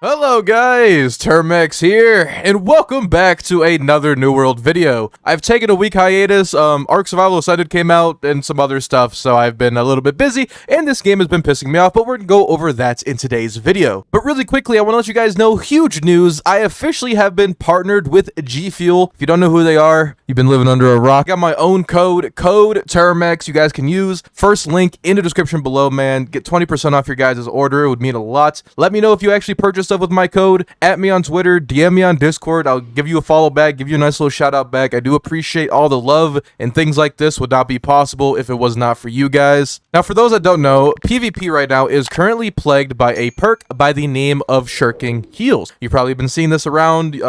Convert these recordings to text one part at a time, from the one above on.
Hello guys, Termex here, and welcome back to another New World video. I've taken a week hiatus, Ark Survival Ascended came out, and some other stuff, so I've been a little bit busy, and this game has been pissing me off, but we're gonna go over that in today's video. But really quickly, I want to let you guys know, huge news, I officially have been partnered with G Fuel. If you don't know who they are, you've been living under a rock. I got my own code Termex, you guys can use. First link in the description below, man. Get 20% off your guys' order, it would mean a lot. Let me know if you actually purchased stuff with my code. At me on Twitter, DM me on Discord. I'll give you a follow back, give you a nice little shout out back. I do appreciate all the love, and things like this would not be possible if it was not for you guys. Now, for those that don't know, PvP right now is currently plagued by a perk by the name of Shirking Heals. You've probably been seeing this around.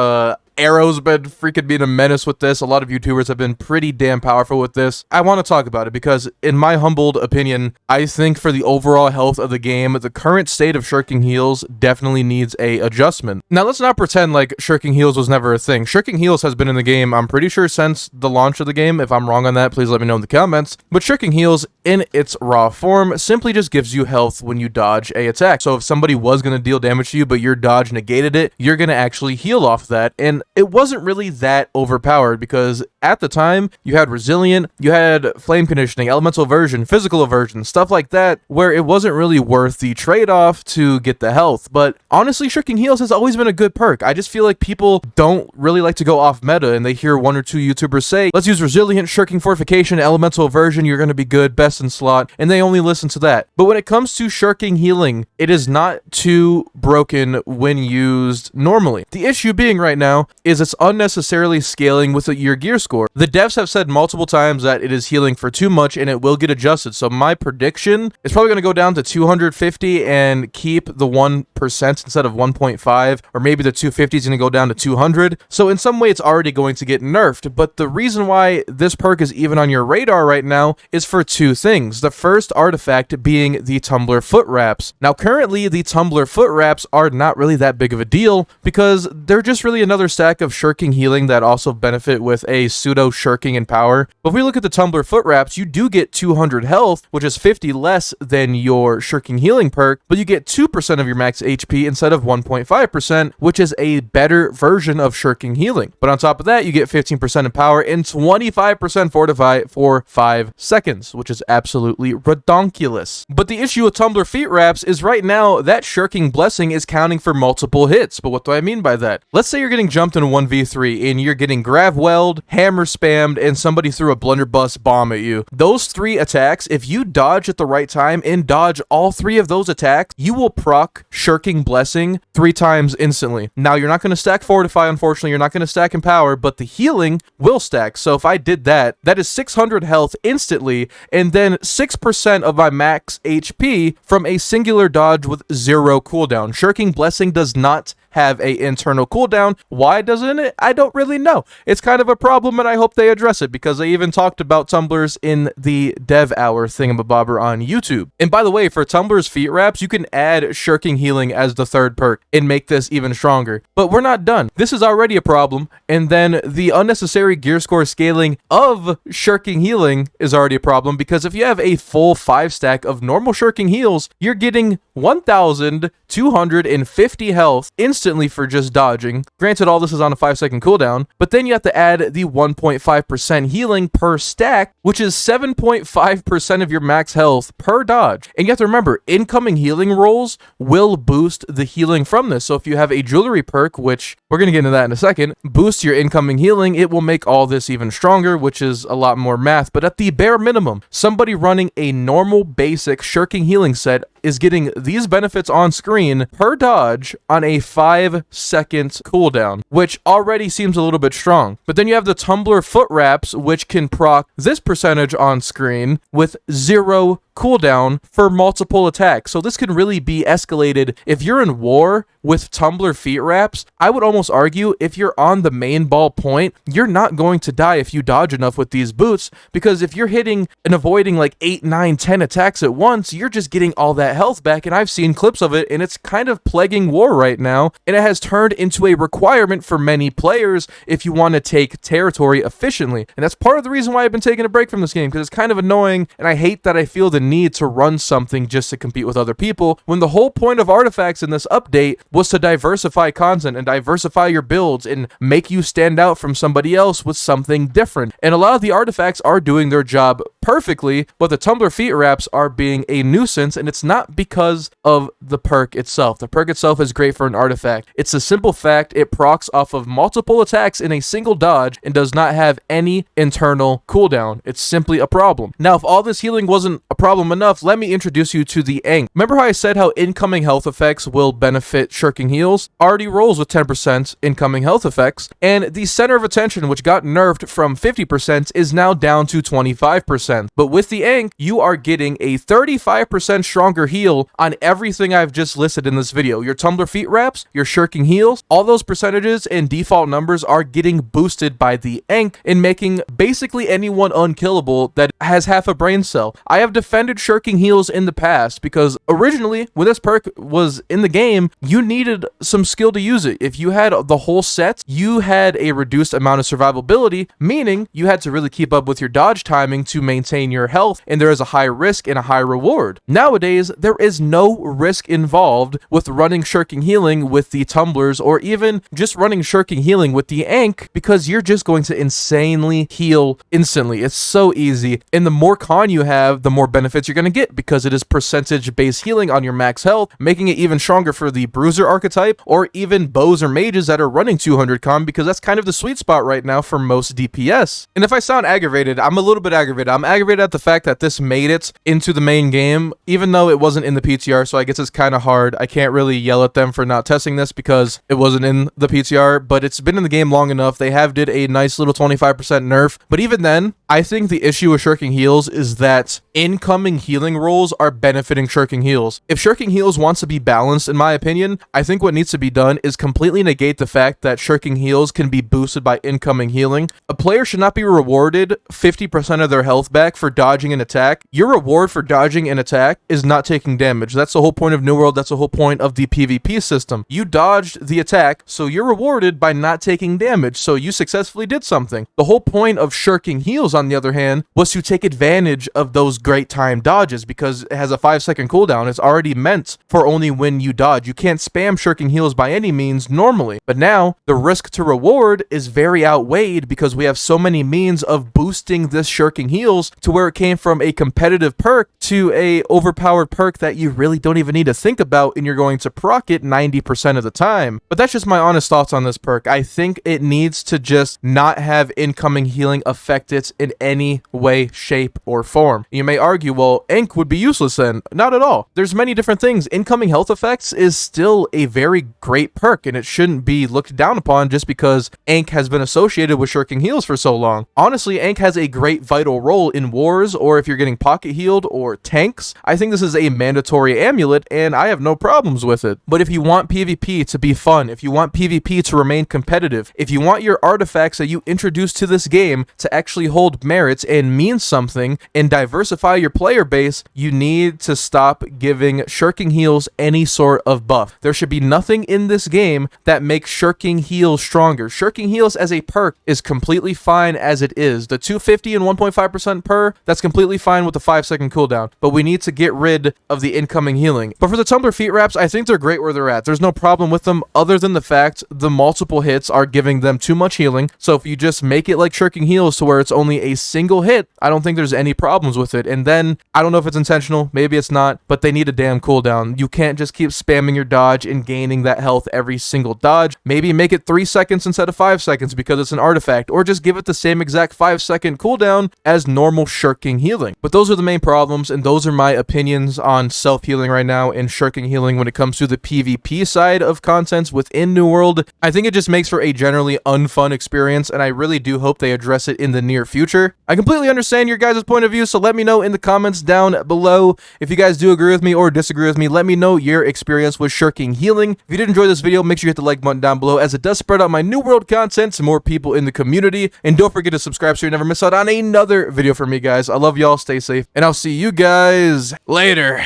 Arrow's been freaking being a menace with this. A lot of YouTubers have been pretty damn powerful with this. I want to talk about it because, in my humbled opinion, I think for the overall health of the game, the current state of Shirking Heals definitely needs a adjustment. Now, let's not pretend like Shirking Heals was never a thing. Shirking Heals has been in the game, I'm pretty sure, since the launch of the game. If I'm wrong on that, please let me know in the comments. But Shirking Heals, in its raw form, simply just gives you health when you dodge a attack. So if somebody was going to deal damage to you, but your dodge negated it, you're going to actually heal off that. And it wasn't really that overpowered because at the time you had Resilient, you had Flame Conditioning, Elemental Aversion, Physical Aversion, stuff like that, where it wasn't really worth the trade-off to get the health. But honestly, Shirking Heals has always been a good perk. I just feel like people don't really like to go off meta, and they hear one or two YouTubers say, let's use Resilient, Shirking Fortification, Elemental Aversion, you're going to be good, best in slot, and they only listen to that. But when it comes to Shirking Healing, it is not too broken when used normally. The issue being right now is it's unnecessarily scaling with your gear score. The devs have said multiple times that it is healing for too much and it will get adjusted. So my prediction is probably going to go down to 250 and keep the 1% instead of 1.5, or maybe the 250 is going to go down to 200. So in some way it's already going to get nerfed. But the reason why this perk is even on your radar right now is for two things. The first artifact being the Tumbler Feetwraps. Now currently the Tumbler Feetwraps are not really that big of a deal because they're just really another stack of Shirking Healing that also benefit with a pseudo Shirking in power. But if we look at the Tumbler Feetwraps, you do get 200 health, which is 50 less than your Shirking Healing perk, but you get 2% of your max HP instead of 1.5%, which is a better version of Shirking Healing. But on top of that, you get 15% in power and 25% fortify for 5 seconds, which is absolutely redonkulous. But the issue with Tumbler Feetwraps is right now that Shirking Blessing is counting for multiple hits. But what do I mean by that? Let's say you're getting jumped in a 1v3 and you're getting grav weld, hammer spammed, and somebody threw a blunderbuss bomb at you. Those 3 attacks, if you dodge at the right time and dodge all 3 of those attacks, you will proc Shirking Blessing 3 times instantly. Now, you're not going to stack Fortify, unfortunately, you're not going to stack Empower, but the healing will stack. So if I did that, that is 600 health instantly, and then 6% of my max HP from a singular dodge with 0 cooldown. Shirking Blessing does not have a internal cooldown. Why doesn't it? I don't really know. It's kind of a problem, and I hope they address it because they even talked about tumblers in the dev hour thingamabobber on YouTube. And by the way, for Tumbler's Feetwraps, you can add Shirking Healing as the third perk and make this even stronger. But we're not done. This is already a problem, and then the unnecessary gear score scaling of Shirking Healing is already a problem because if you have a full 5 stack of normal Shirking Heals, you're getting 1,250 health instantly for just dodging. Granted, all this is on a 5-second cooldown, but then you have to add the 1.5% healing per stack, which is 7.5% of your max health per dodge. And you have to remember, incoming healing rolls will boost the healing from this. So if you have a jewelry perk, which we're going to get into that in a second, boost your incoming healing, it will make all this even stronger, which is a lot more math. But at the bare minimum, somebody running a normal basic Shirking Healing set is getting these benefits on screen per dodge on a 5-second cooldown, which already seems a little bit strong. But then you have the Tumbler Feetwraps, which can proc this percentage on screen with 0 cooldown for multiple attacks. So this can really be escalated. If you're in war with Tumbler Feetwraps, I would almost argue if you're on the main ball point, you're not going to die if you dodge enough with these boots, because if you're hitting and avoiding like 8, 9, 10 attacks at once, you're just getting all that health back. And I've seen clips of it, and it's kind of plaguing war right now, and it has turned into a requirement for many players if you want to take territory efficiently. And that's part of the reason why I've been taking a break from this game, because it's kind of annoying, and I hate that I feel the need to run something just to compete with other people, when the whole point of artifacts in this update was to diversify content and diversify your builds and make you stand out from somebody else with something different. And a lot of the artifacts are doing their job perfectly, but the Tumbler Feetwraps are being a nuisance, and it's not because of the perk itself. The perk itself is great for an artifact. It's a simple fact it procs off of multiple attacks in a single dodge and does not have any internal cooldown. It's simply a problem. Now, if all this healing wasn't a problem enough, let me introduce you to the Ankh. Remember how I said how incoming health effects will benefit Shirking heals? Already rolls with 10% incoming health effects, and the center of attention, which got nerfed from 50%, is now down to 25%. But with the Ankh, you are getting a 35% stronger heal on everything I've just listed in this video. Your Tumbler Feetwraps, your Shirking heals, all those percentages and default numbers are getting boosted by the Ankh in making basically anyone unkillable that has half a brain cell. I have defended Shirking heals in the past because originally, when this perk was in the game, you needed some skill to use it. If you had the whole set, you had a reduced amount of survivability, meaning you had to really keep up with your dodge timing to maintain your health, and there is a high risk and a high reward. Nowadays, there is no risk involved with running Shirking healing with the tumblers, or even just running Shirking healing with the Ankh, because you're just going to insanely heal instantly. It's so easy, and the more con you have, the more benefits you're going to get, because it is percentage-based healing on your max health, making it even stronger for the bruiser archetype, or even bows or mages that are running 200 con, because that's kind of the sweet spot right now for most DPS. And if I sound aggravated, I'm a little bit aggravated. I'm aggravated at the fact that this made it into the main game, even though it wasn't in the PTR, so I guess it's kind of hard. I can't really yell at them for not testing this because it wasn't in the PTR, but it's been in the game long enough. They have did a nice little 25% nerf, but even then, I think the issue with Shirking heals is that incoming healing rolls are benefiting Shirking heals. If Shirking heals wants to be balanced, in my opinion, I think what needs to be done is completely negate the fact that Shirking heals can be boosted by incoming healing. A player should not be rewarded 50% of their health back for dodging an attack. Your reward for dodging an attack is not taking damage. That's the whole point of New World. That's the whole point of the PvP system. You dodged the attack, so you're rewarded by not taking damage, so you successfully did something. The whole point of Shirking heals, on the other hand, was to take advantage of those great time dodges, because it has a 5-second cooldown. It's already meant for only when you dodge. You can't spam Shirking heals by any means normally, but now the risk to reward is very outweighed because we have so many means of boosting this Shirking heals to where it came from a competitive perk to a overpowered perk that you really don't even need to think about, and you're going to proc it 90% of the time. But that's just my honest thoughts on this perk. I think it needs to just not have incoming healing affect it in any way, shape, or form. You may argue, well, Ankh would be useless then. Not at all. There's many different things. Incoming health effects is still a very great perk, and it shouldn't be looked down upon just because Ankh has been associated with Shirking heals for so long. Honestly, Ankh has a great vital role in wars, or if you're getting pocket healed, or tanks. I think this is a mandatory amulet, and I have no problems with it. But if you want PvP to be fun, if you want PvP to remain competitive, if you want your artifacts that you introduce to this game to actually hold merits and mean something and diversify your player base, you need to stop giving Shirking heals any sort of buff. There should be nothing in this game that makes Shirking heals stronger. Shirking heals as a perk is completely fine as it is. The 250 and 1.5% per, that's completely fine with the 5-second cooldown, but we need to get rid of the incoming healing. But for the Tumbler Feetwraps, I think they're great where they're at. There's no problem with them other than the fact the multiple hits are giving them too much healing. So if you just make it like Shirking heals to where it's only a single hit, I don't think there's any problems with it. And then, I don't know if it's intentional, maybe it's not, but they need a damn cooldown. You can't just keep spamming your dodge and gaining that health every single dodge. Maybe make it 3 seconds instead of 5 seconds because it's an artifact, or just give it the same exact 5-second cooldown as normal Shirking healing. But those are the main problems, and those are my opinions on self-healing right now and Shirking healing when it comes to the PvP side of contents within New World. I think it just makes for a generally unfun experience, and I really do hope they address it in the near future. I completely understand your guys' point of view, so let me know in the comments down below if you guys do agree with me or disagree with me. Let me know your experience with Shirking healing. If you did enjoy this video, make sure you hit the like button down below, as it does spread out my New World content to more people in the community. And don't forget to subscribe so you never miss out on another video from me, guys. I love y'all, stay safe, and I'll see you guys later.